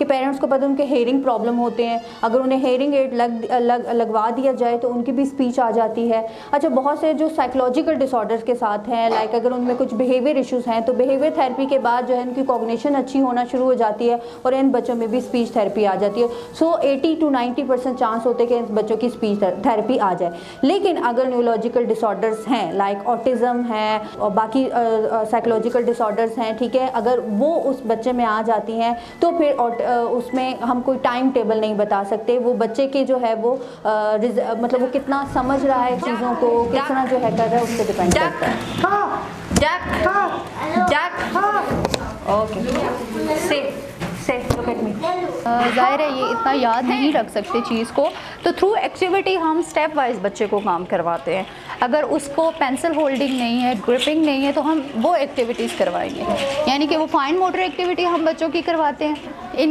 कि पेरेंट्स को पता है उनके हेयरिंग प्रॉब्लम होते हैं, अगर उन्हें हेयरिंग एड लगवा दिया जाए तो उनकी भी स्पीच आ जाती है। अच्छा, बहुत से जो साइकोलॉजिकल डिसऑर्डर्स के साथ हैं, लाइक अगर उनमें कुछ बिहेवियर इश्यूज़ हैं तो बिहेवियर थेरेपी के बाद जो है उनकी कॉग्निशन अच्छी होना शुरू हो जाती है और इन बच्चों में भी स्पीच थेरेपी आ जाती है। सो 80 to 90% चांस होते हैं कि इन बच्चों की स्पीच थेरेपी आ जाए। लेकिन अगर न्यूरोलॉजिकल डिसऑर्डर्स हैं, लाइक ऑटिज़म है और बाकी साइकोलॉजिकल डिसऑर्डर्स हैं, ठीक है, अगर वो उस बच्चे में आ जाती हैं तो फिर उसमें हम कोई टाइम टेबल नहीं बता सकते। वो बच्चे के जो है वो मतलब वो कितना समझ रहा है चीज़ों को, किस तरह जो है कर रहा है, उस पर डिपेंड करता है। ओके, ज़ाहिर है ये इतना याद नहीं रख सकते चीज़ को, तो थ्रू एक्टिविटी हम स्टेप वाइज बच्चे को काम करवाते हैं। अगर उसको पेंसिल होल्डिंग नहीं है, ग्रिपिंग नहीं है, तो हम वो एक्टिविटीज़ करवाएंगे, यानी कि वो फाइन मोटर एक्टिविटी हम बच्चों की करवाते हैं। इनका